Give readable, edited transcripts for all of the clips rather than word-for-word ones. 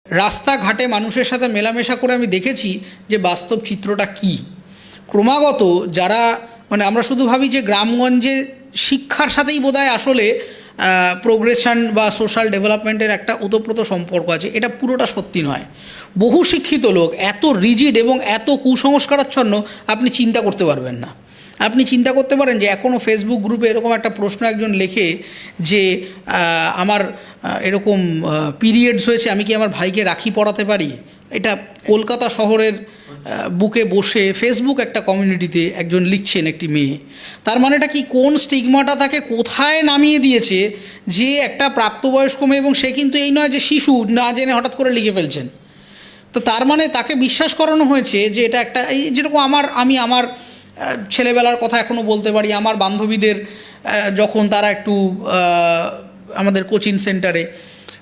রাস্তাঘাটে মানুষের সাথে মেলামেশা করে আমি দেখেছি যে বাস্তব চিত্রটা কী। ক্রমাগত যারা আমরা শুধু ভাবি যে গ্রামগঞ্জে শিক্ষার সাথেই বোধহয় আসলে প্রোগ্রেশন বা সোশ্যাল ডেভেলপমেন্টের একটা ওতপ্রোত সম্পর্ক আছে, এটা পুরোটা সত্যি নয়। বহু শিক্ষিত লোক এত রিজিড এবং এত কুসংস্কারাচ্ছন্ন আপনি চিন্তা করতে পারবেন না। আপনি চিন্তা করতে পারেন যে এখনও ফেসবুক গ্রুপে এরকম একটা প্রশ্ন একজন লেখে যে আমার এরকম পিরিয়ডস হয়েছে, আমি কি আমার ভাইকে রাখি পরাতে পারি? এটা কলকাতা শহরের বুকে বসে ফেসবুক একটা কমিউনিটিতে একজন লিখছেন, একটি মেয়ে। তার মানেটা কি, কোন স্টিগমাটা তাকে কোথায় নামিয়ে দিয়েছে যে একটা প্রাপ্তবয়স্ক মেয়ে, এবং সে কিন্তু এই নয় যে শিশু, না জেনে হঠাৎ করে লিখে ফেলছেন। তো তার মানে তাকে বিশ্বাস করানো হয়েছে যে এটা একটা, এই যেরকম আমি আমার ছেলেবেলার কথা এখনও বলতে পারি। আমার বান্ধবীদের যখন তারা একটু আমাদের কোচিং সেন্টারে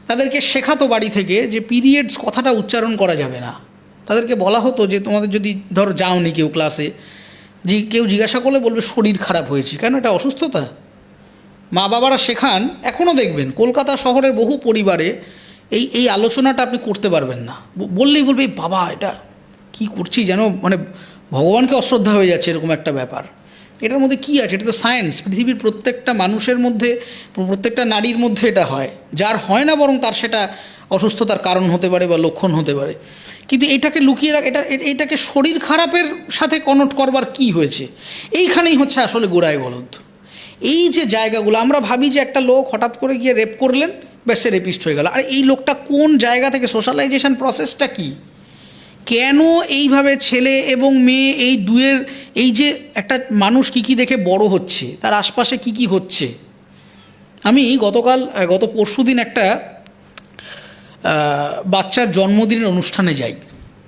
তাদেরকে শেখাতো বাড়ি থেকে যে পিরিয়ডস কথাটা উচ্চারণ করা যাবে না। তাদেরকে বলা হতো যে তোমাদের যদি ধরো যাওনি কেউ ক্লাসে, যে কেউ জিজ্ঞাসা করলে বলবে শরীর খারাপ হয়েছে, কেন? এটা অসুস্থতা। মা বাবারা শেখান। এখনও দেখবেন কলকাতা শহরের বহু পরিবারে এই আলোচনাটা আপনি করতে পারবেন না। বললেই বলবে বাবা এটা কি করছি, যেন ভগবানকে অশ্রদ্ধা হয়ে যাচ্ছে, এরকম একটা ব্যাপার। এটার মধ্যে কী আছে? এটা তো সায়েন্স। পৃথিবীর প্রত্যেকটা মানুষের মধ্যে, প্রত্যেকটা নারীর মধ্যে এটা হয়। যার হয় না বরং তার সেটা অসুস্থতার কারণ হতে পারে বা লক্ষণ হতে পারে। কিন্তু এটাকে লুকিয়ে এটাকে শরীর খারাপের সাথে কনট করবার কি হয়েছে? এইখানেই হচ্ছে আসলে গোড়ায় গলদ। এই যে জায়গাগুলো আমরা ভাবি যে একটা লোক হঠাৎ করে গিয়ে রেপ করলেন, ব্যাস সে রেপিস্ট হয়ে গেল। আর এই লোকটা কোন জায়গা থেকে, সোশ্যালাইজেশন প্রসেসটা কি, কেন এইভাবে ছেলে এবং মেয়ে এই দুয়ের, এই যে একটা মানুষ কী দেখে বড় হচ্ছে, তার আশপাশে কি হচ্ছে। আমি গত পরশুদিন একটা বাচ্চার জন্মদিনের অনুষ্ঠানে যাই।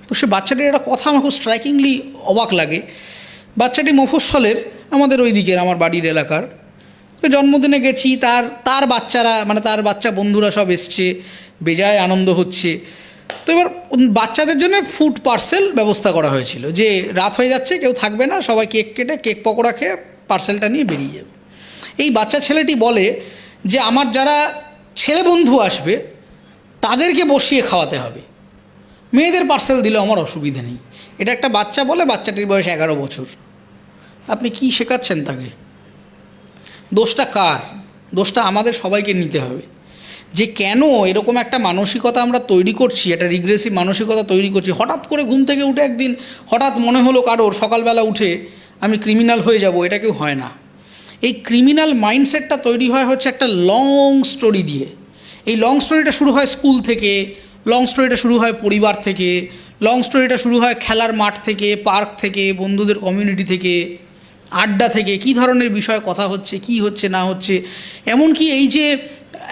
তো সে বাচ্চাটির একটা কথা আমার খুব স্ট্রাইকিংলি অবাক লাগে। বাচ্চাটি মফস্বলের, আমাদের ওই দিকের, আমার বাড়ির এলাকার। তো জন্মদিনে গেছি, তার বাচ্চারা তার বাচ্চা বন্ধুরা সব এসছে, বেজায় আনন্দ হচ্ছে। তো এবার বাচ্চাদের জন্য ফুড পার্সেল ব্যবস্থা করা হয়েছিল, যে রাত হয়ে যাচ্ছে, কেউ থাকবে না, সবাই কেক কেটে কেক পকোড়া খেয়ে পার্সেলটা নিয়ে বেরিয়ে যাবে। এই বাচ্চা ছেলেটি বলে যে আমার যারা ছেলে বন্ধু আসবে তাদেরকে বসিয়ে খাওয়াতে হবে, মেয়েদের পার্সেল দিলে আমার অসুবিধে নেই। এটা একটা বাচ্চা বলে, বাচ্চাটির বয়স 11 বছর। আপনি কি শেখাচ্ছেন তাকে? দোষটা কার? দোষটা আমাদের সবাইকে নিতে হবে। যে কেন এরকম একটা মানসিকতা আমরা তৈরি করছি, একটা রিগ্রেসিভ মানসিকতা তৈরি করছি। হঠাৎ করে ঘুম থেকে উঠে একদিন হঠাৎ মনে হলো কারোর সকালবেলা উঠে আমি ক্রিমিনাল হয়ে যাব, এটা কেউ হয় না। এই ক্রিমিনাল মাইন্ডসেটটা তৈরি হচ্ছে একটা লং স্টোরি দিয়ে। এই লং স্টোরিটা শুরু হয় স্কুল থেকে, লং স্টোরিটা শুরু হয় পরিবার থেকে, লং স্টোরিটা শুরু হয় খেলার মাঠ থেকে, পার্ক থেকে, বন্ধুদের কমিউনিটি থেকে, আড্ডা থেকে, কী ধরনের বিষয়ে কথা হচ্ছে, কি হচ্ছে না হচ্ছে। এমনকি এই যে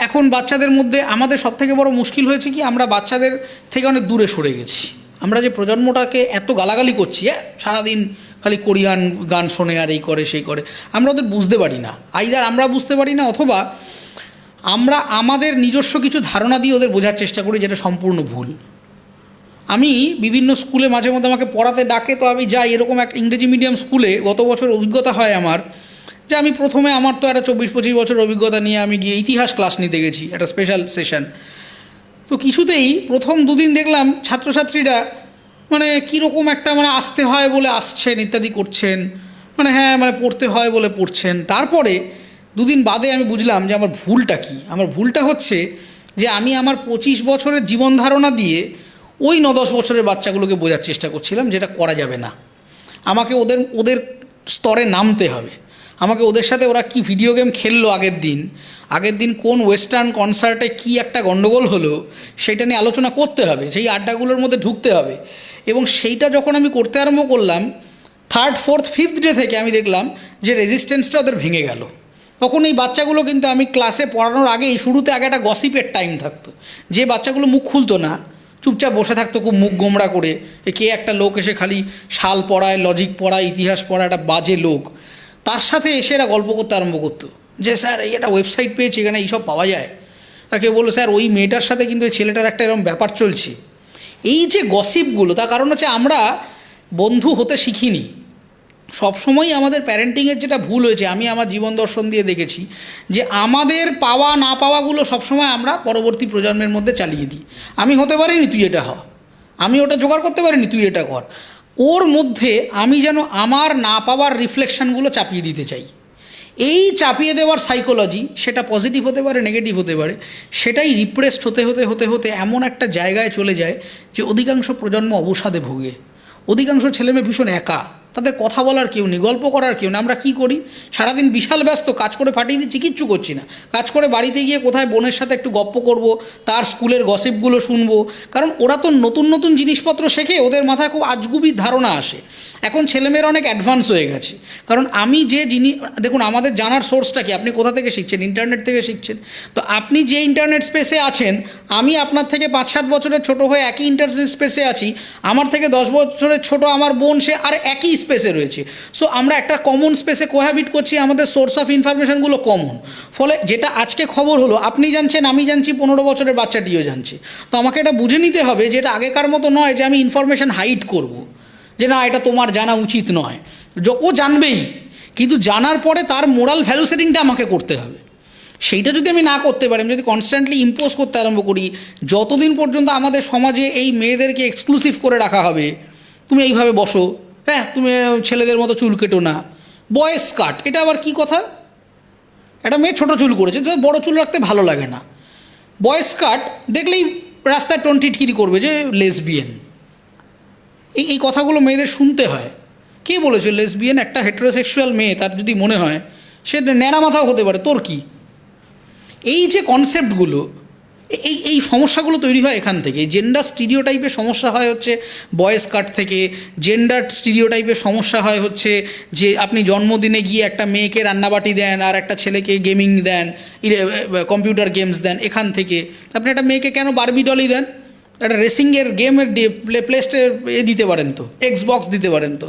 এখন বাচ্চাদের মধ্যে আমাদের সবথেকে বড় মুশকিল হয়েছে কি, আমরা বাচ্চাদের থেকে অনেক দূরে সরে গেছি। আমরা যে প্রজন্মটাকে এত গালাগালি করছি, সারাদিন খালি কোরিয়ান গান শোনে আর এই করে সেই করে, আমরা ওদের বুঝতে পারি না। আইদার আমরা বুঝতে পারি না, অথবা আমরা আমাদের নিজস্ব কিছু ধারণা দিয়ে ওদের বোঝার চেষ্টা করি, যেটা সম্পূর্ণ ভুল। আমি বিভিন্ন স্কুলে মাঝে মধ্যে আমাকে পড়াতে ডাকে, তো আমি যাই। এরকম একটা ইংরেজি মিডিয়াম স্কুলে গত বছর অভিজ্ঞতা হয় আমার, যে আমি প্রথমে, আমার তো একটা 24-25 বছর অভিজ্ঞতা নিয়ে আমি গিয়ে ইতিহাস ক্লাস নিতে গেছি, একটা স্পেশাল সেশন। তো কিছুতেই প্রথম দুদিন দেখলাম ছাত্রছাত্রীরা কীরকম একটা আসতে হয় বলে আসছেন, ইত্যাদি করছেন, হ্যাঁ পড়তে হয় বলে পড়ছেন। তারপরে দুদিন বাদে আমি বুঝলাম যে আমার ভুলটা কী। আমার ভুলটা হচ্ছে যে আমি আমার 25 বছরের জীবন ধারণা দিয়ে ওই 9-10 বছরের বাচ্চাগুলোকে বোঝার চেষ্টা করছিলাম, যেটা করা যাবে না। আমাকে ওদের স্তরে নামতে হবে। আমাকে ওদের সাথে ওরা কি ভিডিও গেম খেললো আগের দিন কোন ওয়েস্টার্ন কনসার্টে কি একটা গণ্ডগোল হলো, সেটা নিয়ে আলোচনা করতে হবে, সেই আড্ডাগুলোর মধ্যে ঢুকতে হবে। এবং সেইটা যখন আমি করতে আরম্ভ করলাম, 3rd, 4th, 5th ডে থেকে আমি দেখলাম যে রেজিস্ট্যান্সটা ওদের ভেঙে গেল। তখন এই বাচ্চাগুলো কিন্তু, আমি ক্লাসে পড়ানোর আগেই শুরুতে আগে একটা গসিপের টাইম থাকতো, যে বাচ্চাগুলো মুখ খুলতো না, চুপচাপ বসে থাকতো খুব মুখ গোমড়া করে। কে একটা লোক এসে খালি শাল পড়ায়, লজিক পড়ায়, ইতিহাস পড়ায়, একটা বাজে লোক, তার সাথে এসে এরা গল্প করতে আরম্ভ করতো যে স্যার এই একটা ওয়েবসাইট পেয়েছি, এখানে এইসব পাওয়া যায়। তাকে বললো স্যার ওই মেয়েটার সাথে কিন্তু ওই ছেলেটার একটা এরকম ব্যাপার চলছে। এই যে গসিপগুলো, তার কারণ হচ্ছে আমরা বন্ধু হতে শিখিনি, সবসময়ই আমাদের প্যারেন্টিংয়ের যেটা ভুল হয়েছে, আমি আমার জীবন দর্শন দিয়ে দেখেছি যে আমাদের পাওয়া না পাওয়াগুলো সবসময় আমরা পরবর্তী প্রজন্মের মধ্যে চালিয়ে দিই। আমি হতে পারিনি, তুই এটা হ, আমি ওটা জোগাড় করতে পারিনি, তুই এটা কর। ওর মধ্যে আমি যেন আমার না পাওয়ার রিফ্লেকশানগুলো চাপিয়ে দিতে চাই। এই চাপিয়ে দেওয়ার সাইকোলজি, সেটা পজিটিভ হতে পারে, নেগেটিভ হতে পারে, সেটাই রিপ্রেসড হতে হতে হতে হতে এমন একটা জায়গায় চলে যায় যে অধিকাংশ প্রজন্ম অবসাদে ভোগে। অধিকাংশ ছেলেমেয়ে ভীষণ একা, তাদের কথা বলার কেউ নেই, গল্প করার কেউ নেই। আমরা কী করি, সারাদিন বিশাল ব্যস্ত, কাজ করে ফাটিয়ে দিচ্ছি, কিচ্ছু করছি না। কাজ করে বাড়িতে গিয়ে কোথায় বোনের সাথে একটু গপ্প করব, তার স্কুলের গসিপগুলো শুনবো, কারণ ওরা তো নতুন নতুন জিনিসপত্র শেখে, ওদের মাথায় খুব আজগুবির ধারণা আসে। এখন ছেলেমেয়েরা অনেক অ্যাডভান্স হয়ে গেছে, কারণ আমি যে জিনিস, দেখুন আমাদের জানার সোর্সটা কি, আপনি কোথা থেকে শিখছেন, ইন্টারনেট থেকে শিখছেন। তো আপনি যে ইন্টারনেট স্পেসে আছেন, আমি আপনার থেকে 5-7 বছরের ছোট হয়ে একই ইন্টারনেট স্পেসে আছি, আমার থেকে 10 বছরের ছোট আমার বোন, সে আর একই স্পেসে রয়েছে। সো আমরা একটা কমন স্পেসে কোহ্যাবিট করছি, আমাদের সোর্স অফ ইনফরমেশনগুলো কমন। ফলে যেটা আজকে খবর হলো, আপনি জানছেন, আমি জানছি, 15 বছরের বাচ্চাটিও জানছে। তো আমাকে এটা বুঝে নিতে হবে যে এটা আগেকার মতো নয় যে আমি ইনফরমেশন হাইড করব, যে না এটা তোমার জানা উচিত নয়। ও জানবেই, কিন্তু জানার পরে তার মোরাল ভ্যালু সেটিংটা আমাকে করতে হবে। সেইটা যদি আমি না করতে পারি, আমি যদি কনস্ট্যান্টলি ইম্পোজ করতে আরম্ভ করি, যতদিন পর্যন্ত আমাদের সমাজে এই মেয়েদেরকে এক্সক্লুসিভ করে রাখা হবে, তুমি এইভাবে বসো, হ্যাঁ তুমি ছেলেদের মতো চুল কেটো না, বয়েস কাট, এটা আবার কি কথা? একটা মেয়ে ছোটো চুল করেছে, তো বড়ো চুল রাখতে ভালো লাগে না, বয়েস কাট দেখলেই রাস্তায় টিটকিরি করবে যে লেসবিয়ান। এই কথাগুলো মেয়েদের শুনতে হয়। কে বলেছে লেসবিয়ান? একটা হেটারোসেক্সুয়াল মেয়ে, তার যদি মনে হয়, সে ন্যাড়া মাথাও হতে পারে, তোর কি? এই যে কনসেপ্টগুলো, এই সমস্যাগুলো তৈরি হয় এখান থেকে। জেন্ডার স্টিরিওটাইপের সমস্যা হয় হচ্ছে বয়েস কাট থেকে, জেন্ডার স্টিরিওটাইপের সমস্যা হয় হচ্ছে যে আপনি জন্মদিনে গিয়ে একটা মেয়েকে রান্নাবাটি দেন আর একটা ছেলেকে গেমিং দেন, কম্পিউটার গেমস দেন, এখান থেকে। আপনি একটা মেয়েকে কেন বারবি ডলি দেন? একটা রেসিংয়ের গেমের প্লেস্টে দিতে পারেন তো, এক্সবক্স দিতে পারেন তো,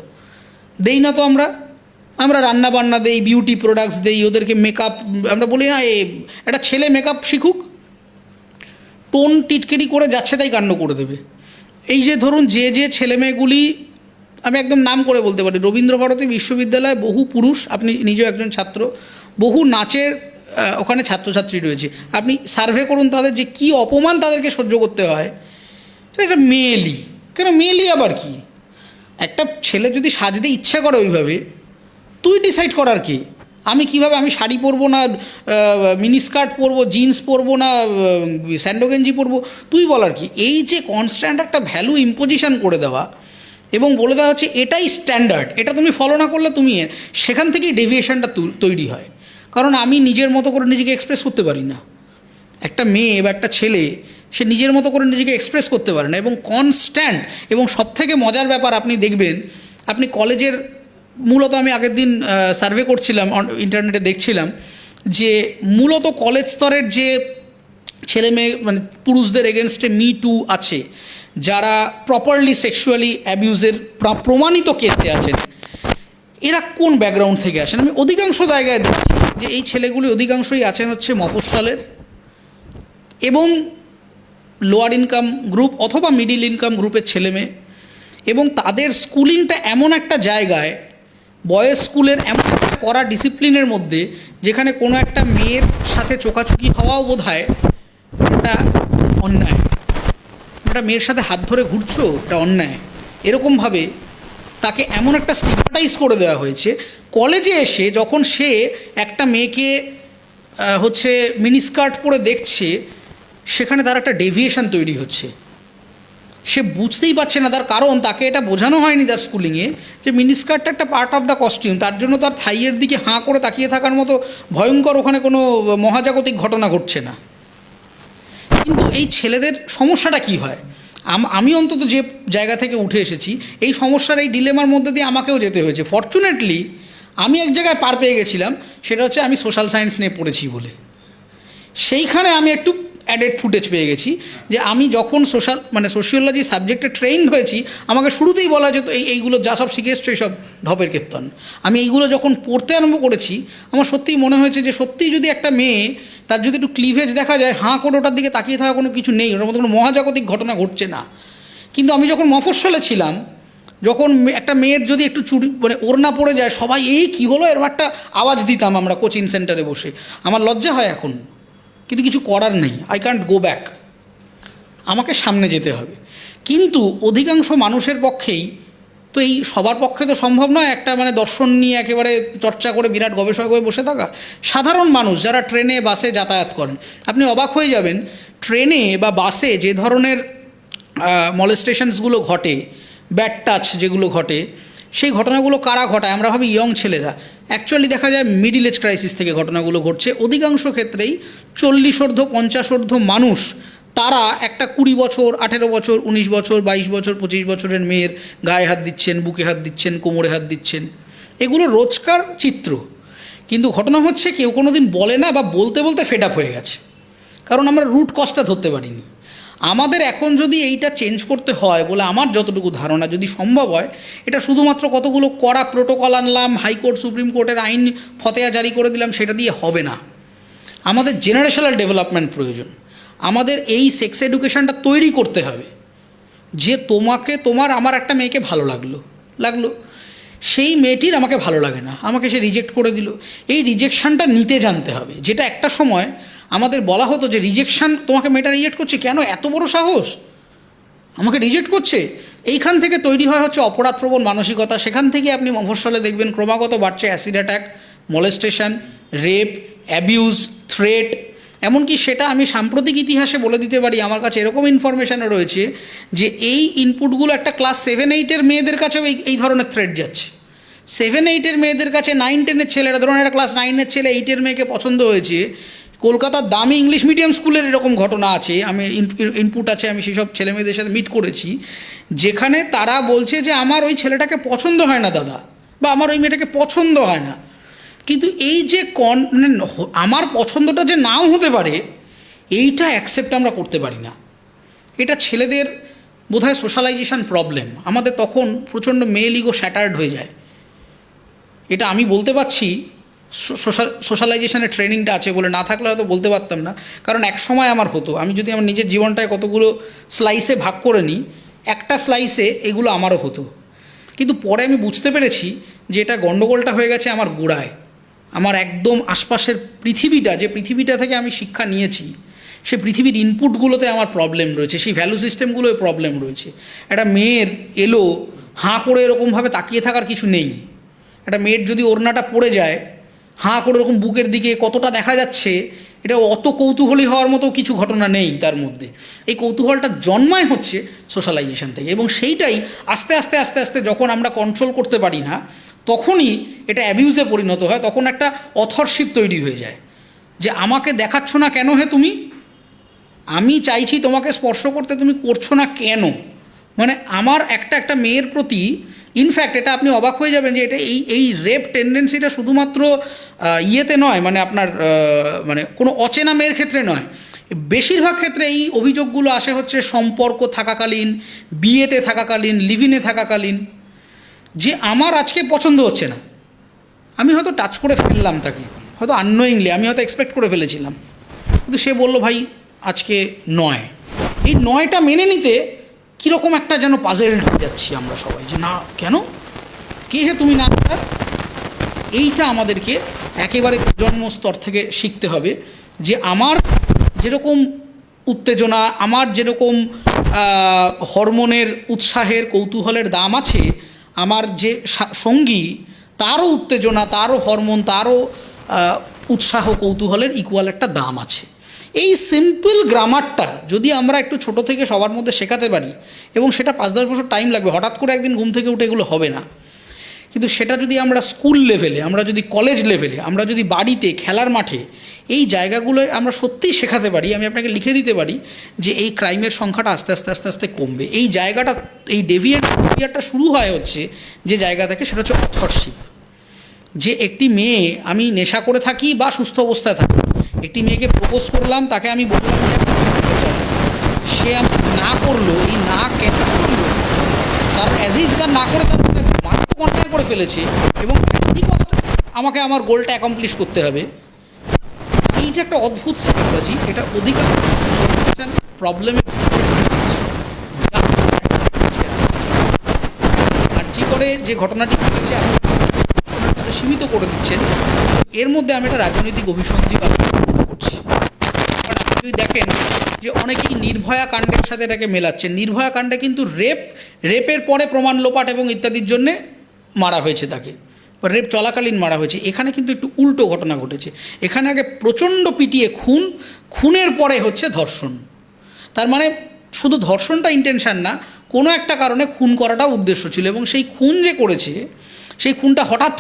দেই না তো আমরা রান্না বান্না দেই, বিউটি প্রোডাক্টস দেই, ওদেরকে মেকআপ, আমরা বলি না একটা ছেলে মেকআপ শিখুক, টোন টিটকিরি করে যাচ্ছে তাই কাণ্ড করে দেবে। এই যে ধরুন যে ছেলেমেয়েগুলি, আমি একদম নাম করে বলতে পারি, রবীন্দ্রভারতী বিশ্ববিদ্যালয়ে বহু পুরুষ, আপনি নিজেও একজন ছাত্র, বহু নাচের ওখানে ছাত্রছাত্রী রয়েছে, আপনি সার্ভে করুন তাদের যে কী অপমান তাদেরকে সহ্য করতে হয়। এটা মেয়েলি, কেন মেয়েলি আবার কি? একটা ছেলে যদি সাজতে ইচ্ছা করে ওইভাবে, তুই ডিসাইড করার কি? আমি কিভাবে, আমি শাড়ি পরবো না মিনি স্কার্ট পরবো, জিন্স পরবো না স্যান্ডো গেঞ্জি পরবো, তুই বলার কি? এই যে কনস্ট্যান্ট একটা ভ্যালু ইম্পোজিশন করে দেওয়া এবং বলে দেওয়া হচ্ছে এটাই স্ট্যান্ডার্ড, এটা তুমি ফলো না করলে তুমি, সেখান থেকেই ডেভিয়েশনটা তৈরি হয়। কারণ আমি নিজের মতো করে নিজেকে এক্সপ্রেস করতে পারি না, একটা মেয়ে বা একটা ছেলে সে নিজের মতো করে নিজেকে এক্সপ্রেস করতে পারে না। এবং কনস্ট্যান্ট, এবং সবথেকে মজার ব্যাপার আপনি দেখবেন, আপনি কলেজের, মূলত আমি আগের দিন সার্ভে করছিলাম, ইন্টারনেটে দেখছিলাম যে মূলত কলেজ স্তরের যে ছেলে মেয়ে, মানে পুরুষদের এগেনস্টে মি টু আছে, যারা প্রপারলি সেক্সুয়ালি অ্যাবিউজের প্রমাণিত কেসে আছেন, এরা কোন ব্যাকগ্রাউন্ড থেকে আসেন? আমি অধিকাংশ জায়গায় দেখছি যে এই ছেলেগুলি অধিকাংশই আছেন হচ্ছে মফস্বলের এবং লোয়ার ইনকাম গ্রুপ অথবা মিডিল ইনকাম গ্রুপের ছেলেমেয়ে, এবং তাদের স্কুলিংটা এমন একটা জায়গায়, বয়েজ স্কুলের এমন একটা কড়া ডিসিপ্লিনের মধ্যে, যেখানে কোনো একটা মেয়ের সাথে চোখাচুকি হওয়াও বোধ হয় একটা অন্যায়। একটা মেয়ের সাথে হাত ধরে ঘুরছো, এটা অন্যায়। এরকমভাবে তাকে এমন একটা স্টিগমাটাইজ করে দেওয়া হয়েছে। কলেজে এসে যখন সে একটা মেয়েকে হচ্ছে মিনিস্কার্ট পরে দেখছে, সেখানে তার একটা ডেভিয়েশন তৈরি হচ্ছে। সে বুঝতেই পারছে না, তার কারণ তাকে এটা বোঝানো হয়নি তার স্কুলিংয়ে যে মিনিস্কার্টটা একটা পার্ট অফ দ্য কস্টিউম, তার জন্য তার থাইয়ের দিকে হাঁ করে তাকিয়ে থাকার মতো ভয়ঙ্কর ওখানে কোনো মহাজাগতিক ঘটনা ঘটছে না। কিন্তু এই ছেলেদের সমস্যাটা কি হয়, আমি অন্তত যে জায়গা থেকে উঠে এসেছি, এই সমস্যার এই ডিলেমার মধ্যে দিয়ে আমাকেও যেতে হয়েছে। ফরচুনেটলি আমি এক জায়গায় পার পেয়ে গেছিলাম, সেটা হচ্ছে আমি সোশ্যাল সায়েন্স নিয়ে পড়েছি বলে। সেইখানে আমি একটু অ্যাডেড ফুটেজ পেয়ে গেছি যে আমি যখন সোশিওলজি সাবজেক্টে ট্রেইনড হয়েছি, আমাকে শুরুতেই বলা যেত এইগুলো যা সব শিখে এসছো এইসব ঢপের কীর্তন। আমি এইগুলো যখন পড়তে আরম্ভ করেছি, আমার সত্যিই মনে হয়েছে যে সত্যিই যদি একটা মেয়ে, তার যদি একটু ক্লিভেজ দেখা যায়, হাঁ করে ওটার দিকে তাকিয়ে থাকা কোনো কিছু নেই, ওটার মধ্যে কোনো মহাজাগতিক ঘটনা ঘটছে না। কিন্তু আমি যখন মফস্বলে ছিলাম, যখন একটা মেয়ের যদি একটু চুরি মানে ওড়না পড়ে যায় সবাই এই কী হলো এরকম একটা আওয়াজ দিতাম আমরা কোচিং সেন্টারে বসে। আমার লজ্জা হয় এখন, কিন্তু কিছু করার নেই, আই ক্যান্ট গো ব্যাক, আমাকে সামনে যেতে হবে। কিন্তু অধিকাংশ মানুষের পক্ষেই তো এই সবার পক্ষে তো সম্ভব নয় একটা মানে দর্শন নিয়ে একেবারে চর্চা করে বিরাট গবেষক হয়ে বসে থাকা। সাধারণ মানুষ যারা ট্রেনে বাসে যাতায়াত করেন, আপনি অবাক হয়ে যাবেন ট্রেনে বা বাসে যে ধরনের মলেস্টেশনসগুলো ঘটে, ব্যাড টাচ যেগুলো ঘটে, সেই ঘটনাগুলো কারা ঘটায়? আমরা ভাবি ইয়ং ছেলেরা, অ্যাকচুয়ালি দেখা যায় মিডিল এজ ক্রাইসিস থেকে ঘটনাগুলো ঘটছে। অধিকাংশ ক্ষেত্রেই 40 50 মানুষ, তারা একটা 20 বছর 18 বছর 19 বছর 22 বছর 25 বছরের মেয়ের গায়ে হাত দিচ্ছেন, বুকে হাত দিচ্ছেন, কোমরে হাত দিচ্ছেন। এগুলো রোজকার চিত্র। কিন্তু ঘটনা হচ্ছে কেউ কোনো দিন বলে না, বা বলতে বলতে ফেড আপ হয়ে গেছে, কারণ আমরা রুট কজটা ধরতে পারিনি। আমাদের এখন যদি এইটা চেঞ্জ করতে হয় বলে আমার যতটুকু ধারণা, যদি সম্ভব হয়, এটা শুধুমাত্র কতগুলো কড়া প্রোটোকল আনলাম, হাইকোর্ট সুপ্রিম কোর্টের আইন ফতেয়া জারি করে দিলাম, সেটা দিয়ে হবে না। আমাদের জেনারেশনাল ডেভেলপমেন্ট প্রয়োজন। আমাদের এই সেক্স এডুকেশনটা তৈরি করতে হবে যে তোমার আমার একটা মেয়েকে ভালো লাগলো, সেই মেয়েটির আমাকে ভালো লাগে না, আমাকে সে রিজেক্ট করে দিল। এই রিজেকশানটা নিতে জানতে হবে, যেটা একটা সময় আমাদের বলা হতো যে রিজেকশান, তোমাকে মেয়েটা রিজেক্ট করছে কেন, এত বড় সাহস, আমাকে রিজেক্ট করছে। এইখান থেকে তৈরি হয় হচ্ছে অপরাধপ্রবণ মানসিকতা। সেখান থেকে আপনি মফস্বলে দেখবেন ক্রমাগত বাড়ছে acid attack, molestation, rape, abuse, threat. এমনকি সেটা আমি সাম্প্রতিক ইতিহাসে বলে দিতে পারি, আমার কাছে এরকম ইনফরমেশানও রয়েছে যে এই ইনপুটগুলো একটা ক্লাস 7-8 মেয়েদের কাছেও এই ধরনের থ্রেট যাচ্ছে। 7-8 মেয়েদের কাছে 9-10 ছেলেরা, ধরুন একটা ক্লাস 9 ছেলে 8 মেয়েকে পছন্দ হয়েছে, কলকাতার দামি ইংলিশ মিডিয়াম স্কুলের এরকম ঘটনা আছে, আমি ইনপুট আছে, আমি সেসব ছেলে মেয়েদের সাথে মিট করেছি, যেখানে তারা বলছে যে আমার ওই ছেলেটাকে পছন্দ হয় না দাদা, বা আমার ওই মেয়েটাকে পছন্দ হয় না। কিন্তু এই যে মানে আমার পছন্দটা যে নাও হতে পারে, এইটা অ্যাকসেপ্ট আমরা করতে পারি না। এটা ছেলেদের বোধহয় সোশ্যালাইজেশন প্রবলেম। আমাদের তখন প্রচণ্ড মেল ইগো শ্যাটার্ড হয়ে যায়। এটা আমি বলতে পারছি সোশ্যালাইজেশনের ট্রেনিংটা আছে বলে, না থাকলে হয়তো বলতে পারতাম না। কারণ এক সময় আমার হতো, আমি যদি আমার নিজের জীবনটায় কতগুলো স্লাইসে ভাগ করে নিই, একটা স্লাইসে এগুলো আমারও হতো। কিন্তু পরে আমি বুঝতে পেরেছি যে এটা গণ্ডগোলটা হয়ে গেছে আমার গোড়ায়, আমার একদম আশপাশের পৃথিবীটা, যে পৃথিবীটা থেকে আমি শিক্ষা নিয়েছি, সেই পৃথিবীর ইনপুটগুলোতে আমার প্রবলেম রয়েছে, সেই ভ্যালু সিস্টেমগুলোয় প্রবলেম রয়েছে। একটা মেয়ের এলো হাঁ করে এরকমভাবে তাকিয়ে থাকার কিছু নেই। একটা মেয়ের যদি ওড়নাটা পড়ে যায়, হাঁ করে এরকম বুকের দিকে কতটা দেখা যাচ্ছে, এটা অত কৌতূহলী হওয়ার মতো কিছু ঘটনা নেই তার মধ্যে। এই কৌতূহলটা জন্মায় হচ্ছে সোশ্যালাইজেশন থেকে, এবং সেইটাই আস্তে আস্তে আস্তে আস্তে যখন আমরা কন্ট্রোল করতে পারি না, তখনই এটা অ্যাবিউজে পরিণত হয়। তখন একটা অথরশিপ তৈরি হয়ে যায় যে আমাকে দেখাচ্ছ না কেন, হে তুমি, আমি চাইছি তোমাকে স্পর্শ করতে, তুমি করছো না কেন। মানে আমার একটা মেয়ের প্রতি, ইনফ্যাক্ট এটা আপনি অবাক হয়ে যাবেন যে এটা এই রেপ টেন্ডেন্সিটা শুধুমাত্র ইয়েতে নয়, মানে আপনার মানে কোনো অচেনা মেয়ের ক্ষেত্রে নয়, বেশিরভাগ ক্ষেত্রে এই অভিযোগগুলো আসে হচ্ছে সম্পর্ক থাকাকালীন, বিয়েতে থাকাকালীন, লিভিনে থাকাকালীন, যে আমার আজকে পছন্দ হচ্ছে না, আমি হয়তো টাচ করে ফেললাম তাকে, হয়তো আননোয়িংলি, আমি হয়তো এক্সপেক্ট করে ফেলেছিলাম, কিন্তু সে বলল ভাই আজকে নয়। এই নয়টা মেনে নিতে কীরকম একটা যেন পাজেলড হয়ে যাচ্ছি আমরা সবাই, যে না কেন, কে হে তুমি না। এইটা আমাদেরকে একেবারে জন্মস্তর থেকে শিখতে হবে যে আমার যেরকম উত্তেজনা, আমার যেরকম হরমোনের উৎসাহের কৌতূহলের দাম আছে, আমার যে সঙ্গী তারও উত্তেজনা, তারও হরমোন, তারও উৎসাহ কৌতূহলের ইকুয়াল একটা দাম আছে। এই সিম্পল গ্রামারটা যদি আমরা একটু ছোট থেকে সবার মধ্যে শেখাতে পারি, এবং সেটা 5-10 বছর টাইম লাগবে, হঠাৎ করে একদিন ঘুম থেকে উঠে এগুলো হবে না, কিন্তু সেটা যদি আমরা স্কুল লেভেলে, আমরা যদি কলেজ লেভেলে, আমরা যদি বাড়িতে, খেলার মাঠে, এই জায়গাগুলোয় আমরা সত্যিই শেখাতে পারি, আমি আপনাকে লিখে দিতে পারি যে এই ক্রাইমের সংখ্যাটা আস্তে আস্তে আস্তে আস্তে কমবে। এই জায়গাটা, এই ডেভিয়েটটা শুরু হয় হচ্ছে যে জায়গা থেকে, সেটা হচ্ছে অথরশিপ। যে একটি মেয়ে, আমি নেশা করে থাকি বা সুস্থ অবস্থায় থাকি, একটি মেয়েকে প্রপোজ করলাম, তাকে আমি বললাম সে আমি না করলো, এই না কেন করলো, তার অ্যাজ ইফ তার না করে তার কন্ট্রোল করে ফেলেছে, এবং আমাকে আমার গোলটা অ্যাকমপ্লিশ করতে হবে। এই যে একটা অদ্ভুত সাইকোলজি, এটা অধিকাংশ প্রবলেমের করে যে ঘটনাটি ঘটেছে আপনি সীমিত করে দিচ্ছেন, এর মধ্যে আমি একটা রাজনৈতিক অভিসন্ধি করছি। কারণ আপনি যদি দেখেন যে অনেকেই নির্ভয়া কাণ্ডের সাথে এটাকে মেলাচ্ছেন। নির্ভয়া কাণ্ডে কিন্তু রেপের পরে প্রমাণ লোপাট এবং ইত্যাদির জন্যে মারা হয়েছে তাকে, রেপ চলাকালীন মারা হয়েছে। এখানে কিন্তু একটু উল্টো ঘটনা ঘটেছে। এখানে আগে প্রচণ্ড পিটিয়ে খুনের পরে হচ্ছে ধর্ষণ। তার মানে শুধু ধর্ষণটা ইন্টেনশন না, কোনো একটা কারণে খুন করাটাও উদ্দেশ্য ছিল, এবং সেই খুন যে করেছে সেই খুনটা হঠাৎ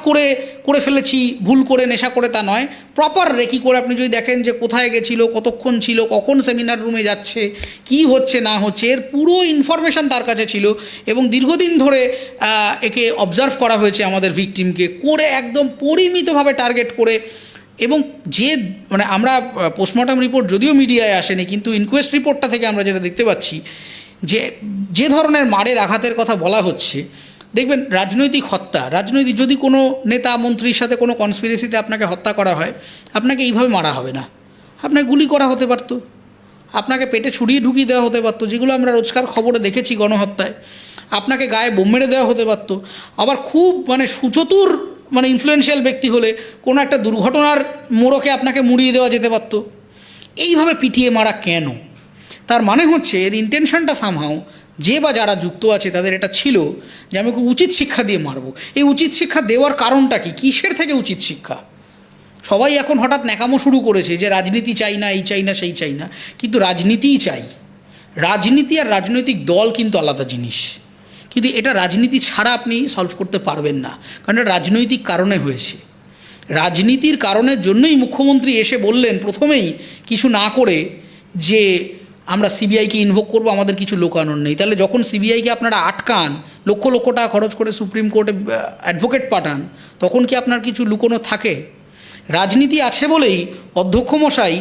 করে ফেলেছি ভুল করে নেশা করে তা নয়, প্রপার রেকি করে। আপনি যদি দেখেন যে কোথায় গেছিল, কতক্ষণ ছিল, কখন সেমিনার রুমে যাচ্ছে, কি হচ্ছে না হচ্ছে, এর পুরো ইনফরমেশান তার কাছে ছিল, এবং দীর্ঘদিন ধরে একে অবজার্ভ করা হয়েছে আমাদের ভিকটিমকে, করে একদম পরিমিতভাবে টার্গেট করে। এবং যে মানে আমরা পোস্টমর্টম রিপোর্ট যদিও মিডিয়ায় আসেনি, কিন্তু ইনকোয়েস্ট রিপোর্টটা থেকে আমরা যেটা দেখতে পাচ্ছি যে ধরনের মারের আঘাতের কথা বলা হচ্ছে, দেখবেন রাজনৈতিক হত্যা, রাজনৈতিক যদি কোনো নেতা মন্ত্রীর সাথে কোনো কনস্পিরেসিতে আপনাকে হত্যা করা হয়, আপনাকে এইভাবে মারা হবে না, আপনাকে গুলি করা হতে পারত, আপনাকে পেটে ছুরিয়ে ঢুকিয়ে দেওয়া হতে পারত, যেগুলো আমরা রোজকার খবরে দেখেছি গণহত্যায়, আপনাকে গায়ে বোম মেরে দেওয়া হতে পারত। আবার খুব মানে সুচতুর মানে ইনফ্লুয়েন্সিয়াল ব্যক্তি হলে কোনো একটা দুর্ঘটনার মোড়কে আপনাকে মুড়িয়ে দেওয়া যেতে পারত। এইভাবে পিটিয়ে মারা কেন? তার মানে হচ্ছে এর ইন্টেনশনটা সামহাও যে বা যারা যুক্ত আছে তাদের এটা ছিল যে আমি খুব উচিত শিক্ষা দিয়ে মারবো। এই উচিত শিক্ষা দেওয়ার কারণটা কি? কিসের থেকে উচিত শিক্ষা? সবাই এখন হঠাৎ ন্যাকামো শুরু করেছে যে রাজনীতি চাই না, এই চাই না, সেই চাই না, কিন্তু রাজনীতিই চাই। রাজনীতি আর রাজনৈতিক দল কিন্তু আলাদা জিনিস, কিন্তু এটা রাজনীতি ছাড়া আপনি সলভ করতে পারবেন না, কারণ এটা রাজনৈতিক কারণে হয়েছে। রাজনীতির কারণের জন্যই মুখ্যমন্ত্রী এসে বললেন প্রথমেই কিছু না করে যে আমরা সিবিআইকে ইনভোক করবো, আমাদের কিছু লুকানোর নেই। তাহলে যখন সিবিআইকে আপনারা আটকান, লক্ষ লক্ষ টাকা খরচ করে সুপ্রিম কোর্টে অ্যাডভোকেট পাঠান, তখন কি আপনার কিছু লুকোনো থাকে? রাজনীতি আছে বলেই অধ্যক্ষমশাই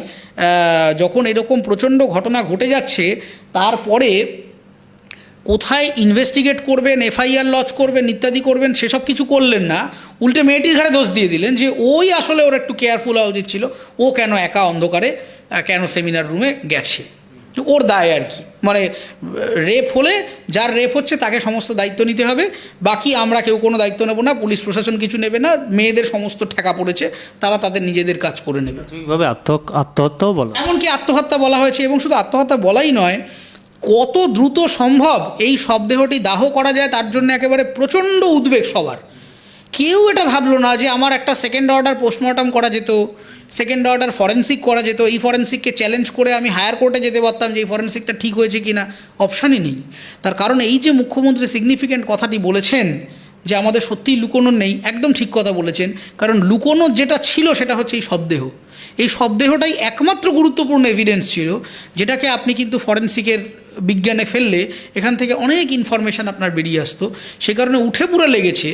যখন এরকম প্রচণ্ড ঘটনা ঘটে যাচ্ছে, তারপরে কোথায় ইনভেস্টিগেট করবেন, এফআইআর লজ করবেন, ইত্যাদি করবেন, সেসব কিছু করলেন না। উল্টে মেয়েটির ঘাড়ে দোষ দিয়ে দিলেন যে ওই আসলে ওর একটু কেয়ারফুল হওয়া উচিত ছিল, ও কেন একা অন্ধকারে কেন সেমিনার রুমে গেছে, ওর দায় আর কি। মানে রেপ হলে যার রেপ হচ্ছে তাকে সমস্ত দায়িত্ব নিতে হবে, বাকি আমরা কেউ কোনো দায়িত্ব নেব না, পুলিশ প্রশাসন কিছু নেবে না, মেয়েদের সমস্ত ঠেকা পড়েছে, তারা তাদের নিজেদের কাজ করে নেবে। আত্মহত্যাও বলা, এমনকি আত্মহত্যা বলা হয়েছে। এবং শুধু আত্মহত্যা বলাই নয়, কত দ্রুত সম্ভব এই শবদেহটি দাহ করা যায় তার জন্য একেবারে প্রচণ্ড উদ্বেগ সবার। কেউ এটা ভাবলো না যে আমার একটা সেকেন্ড অর্ডার পোস্টমর্টম করা যেত, সেকেন্ড অর্ডার ফরেন্সিক করা যেত, এই ফরেন্সিককে চ্যালেঞ্জ করে আমি হায়ার কোর্টে যেতে পারতাম যে এই ফরেন্সিকটা ঠিক হয়েছে কি না। অপশানই নেই। তার কারণ এই যে মুখ্যমন্ত্রী সিগনিফিক্যান্ট কথাটি বলেছেন যে আমাদের সত্যিই লুকোনোর নেই, একদম ঠিক কথা বলেছেন। কারণ লুকোনোর যেটা ছিল সেটা হচ্ছে এই শবদেহ। এই শবদেহটাই একমাত্র গুরুত্বপূর্ণ এভিডেন্স ছিল, যেটাকে আপনি কিন্তু ফরেন্সিকের বিজ্ঞানে ফেললে এখান থেকে অনেক ইনফরমেশান আপনার বেরিয়ে আসতো। সে কারণে উঠে পুরো লেগেছে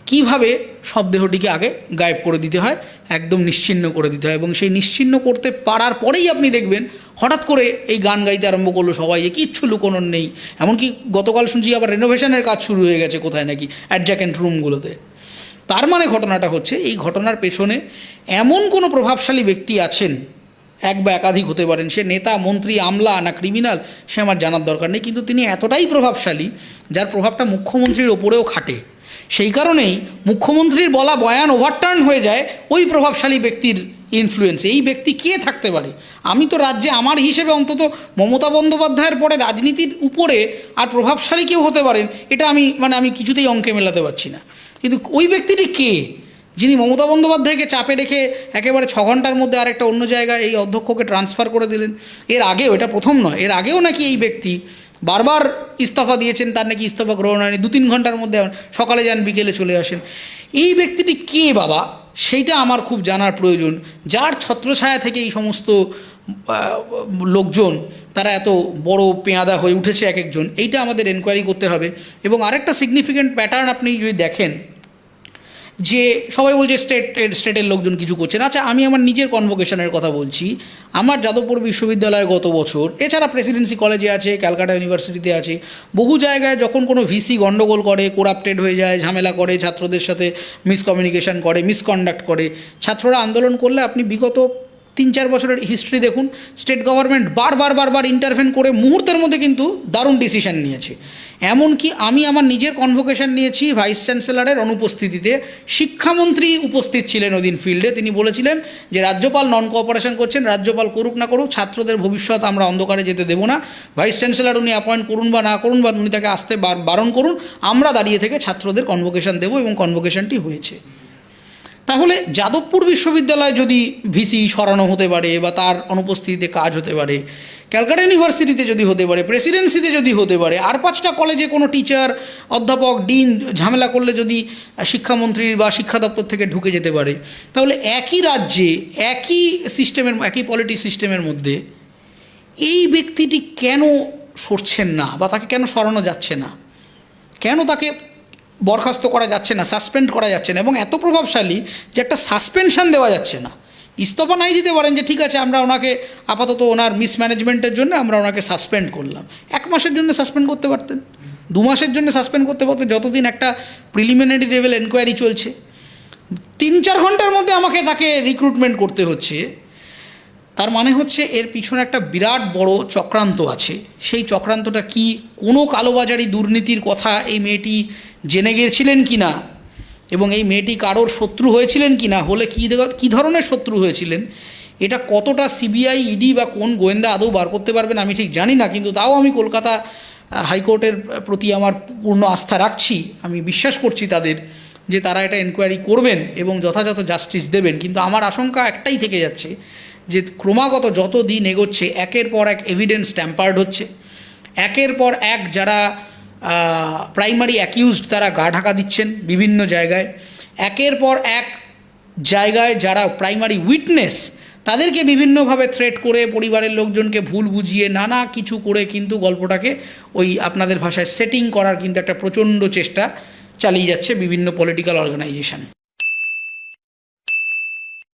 কীভাবে শবদেহটিকে আগে গায়েব করে দিতে হয়, একদম নিশ্চিহ্ন করে দিতে হয়। এবং সেই নিশ্চিহ্ন করতে পারার পরেই আপনি দেখবেন হঠাৎ করে এই গান গাইতে আরম্ভ করলো সবাই যে কিচ্ছু লুকোনোর নেই। এমনকি গতকাল শুনছি আবার রেনোভেশনের কাজ শুরু হয়ে গেছে কোথায় নাকি অ্যাডজাকেন্ট রুমগুলোতে। তার মানে ঘটনাটা হচ্ছে এই ঘটনার পেছনে এমন কোনো প্রভাবশালী ব্যক্তি আছেন, এক বা একাধিক হতে পারেন, সে নেতা, মন্ত্রী, আমলা না ক্রিমিনাল সে আমার জানার দরকার নেই, কিন্তু তিনি এতটাই প্রভাবশালী যার প্রভাবটা মুখ্যমন্ত্রীর ওপরেও খাটে। সেই কারণেই মুখ্যমন্ত্রীর বলা বয়ান ওভারটার্ন হয়ে যায় ওই প্রভাবশালী ব্যক্তির ইনফ্লুয়েন্সে। এই ব্যক্তি কে থাকতে পারে? আমি তো রাজ্যে আমার হিসেবে অন্তত মমতা বন্দ্যোপাধ্যায়ের পরে রাজনীতির উপরে আর প্রভাবশালী কেউ হতে পারেন, এটা আমি কিছুতেই অঙ্কে মেলাতে পারছি না। কিন্তু ওই ব্যক্তিটি কে, যিনি মমতা বন্দ্যোপাধ্যায়কে চাপে রেখে একেবারে 6 ঘন্টার মধ্যে আরেকটা অন্য জায়গায় এই অধ্যক্ষকে ট্রান্সফার করে দিলেন? এর আগেও, এটা প্রথম নয়, এর আগেও নাকি এই ব্যক্তি বারবার ইস্তফা দিয়েছেন, তার নাকি ইস্তফা গ্রহণ হয়নি, 2-3 ঘন্টার মধ্যে সকালে যান বিকেলে চলে আসেন। এই ব্যক্তিটি কে বাবা, সেইটা আমার খুব জানার প্রয়োজন। যার ছত্রছায়া থেকে এই সমস্ত লোকজন তারা এত বড় পেয়াদা হয়ে উঠেছে এক একজন, এইটা আমাদের এনকোয়ারি করতে হবে। এবং আরেকটা সিগনিফিক্যান্ট প্যাটার্ন আপনি যদি দেখেন যে সবাই বলছে স্টেটের লোকজন কিছু করছে না। আচ্ছা, আমি আমার নিজের কনভোকেশনের কথা বলছি। আমার যাদবপুর বিশ্ববিদ্যালয়ে গত বছর, এছাড়া প্রেসিডেন্সি কলেজে আছে, ক্যালকাটা ইউনিভার্সিটিতে আছে, বহু জায়গায় যখন কোনো ভিসি গণ্ডগোল করে, করাপ্টেড হয়ে যায়, ঝামেলা করে, ছাত্রদের সাথে মিসকমিউনিকেশন করে, মিসকন্ডাক্ট করে, ছাত্ররা আন্দোলন করলে আপনি বিগত 3-4 বছরের হিস্ট্রি দেখুন, স্টেট গভর্নমেন্ট বারবার ইন্টারভেন করে মুহূর্তের মধ্যে কিন্তু দারুণ ডিসিশন নিয়েছে। এমনকি আমি আমার নিজের কনভোকেশন নিয়েছি ভাইস চ্যান্সেলরের অনুপস্থিতিতে, শিক্ষামন্ত্রী উপস্থিত ছিলেন ওই দিন ফিল্ডে। তিনি বলেছিলেন যে রাজ্যপাল নন কোঅপারেশন করছেন, রাজ্যপাল করুক না করুক, ছাত্রদের ভবিষ্যৎ আমরা অন্ধকারে যেতে দেবো না। ভাইস চ্যান্সেলর উনি অ্যাপয়েন্ট করুন বা না করুন, বা উনি তাকে আসতে বারণ করুন, আমরা দাঁড়িয়ে থেকে ছাত্রদের কনভোকেশন দেবো, এবং কনভোকেশনটি হয়েছে। তাহলে যাদবপুর বিশ্ববিদ্যালয় যদি ভিসি সরানো হতে পারে বা তার অনুপস্থিতিতে কাজ হতে পারে, ক্যালকাটা ইউনিভার্সিটিতে যদি হতে পারে, প্রেসিডেন্সিতে যদি হতে পারে, আর 5টা কলেজে কোনো টিচার, অধ্যাপক, ডিন ঝামেলা করলে যদি শিক্ষামন্ত্রীর বা শিক্ষা দপ্তর থেকে ঢুকে যেতে পারে, তাহলে একই রাজ্যে একই সিস্টেমের, একই পলিটি সিস্টেমের মধ্যে এই ব্যক্তিটি কেন সরছেন না, বা তাকে কেন সরানো যাচ্ছে না, কেন তাকে বরখাস্ত করা যাচ্ছে না, সাসপেন্ড করা যাচ্ছে না, এবং এত প্রভাবশালী যে একটা সাসপেনশন দেওয়া যাচ্ছে না। ইস্তফা নাই দিতে পারেন যে ঠিক আছে আমরা ওনাকে আপাতত ওনার মিসম্যানেজমেন্টের জন্য আমরা ওনাকে সাসপেন্ড করলাম, 1 মাসের জন্য সাসপেন্ড করতে পারতেন, 2 মাসের জন্য সাসপেন্ড করতে পারতেন, যতদিন একটা প্রিলিমিনারি লেভেল এনকোয়ারি চলছে। 3-4 ঘন্টার মধ্যে আমাকে তাকে রিক্রুটমেন্ট করতে হচ্ছে। তার মানে হচ্ছে এর পিছনে একটা বিরাট বড় চক্রান্ত আছে। সেই চক্রান্তটা কি, কোনো কালোবাজারি দুর্নীতির কথা এই মেয়েটি জেনে গিয়েছিলেন কি না, এবং এই মেয়েটি কারোর শত্রু হয়েছিলেন কি না, হলে কী ধরনের শত্রু হয়েছিলেন, এটা কতটা সিবিআই, ইডি বা কোন গোয়েন্দা আদৌ বার করতে পারবেন আমি ঠিক জানি না। কিন্তু তাও আমি কলকাতা হাইকোর্টের প্রতি আমার পূর্ণ আস্থা রাখছি, আমি বিশ্বাস করছি তাদের যে তারা এটা এনকোয়ারি করবেন এবং যথাযথ জাস্টিস দেবেন। কিন্তু আমার আশঙ্কা একটাই থেকে যাচ্ছে যে ক্রমাগত যত দিন এগোচ্ছে একের পর এক এভিডেন্স ট্যাম্পার্ড হচ্ছে, একের পর এক যারা প্রাইমারি অ্যাকিউজড তারা গা ঢাকা দিচ্ছেন বিভিন্ন জায়গায়, একের পর এক জায়গায় যারা প্রাইমারি উইটনেস তাদেরকে বিভিন্নভাবে থ্রেট করে, পরিবারের লোকজনকে ভুল বুঝিয়ে নানা কিছু করে কিন্তু গল্পটাকে ওই আপনাদের ভাষায় সেটিং করার কিন্তু একটা প্রচণ্ড চেষ্টা চালিয়ে যাচ্ছে বিভিন্ন পলিটিক্যাল অর্গানাইজেশন।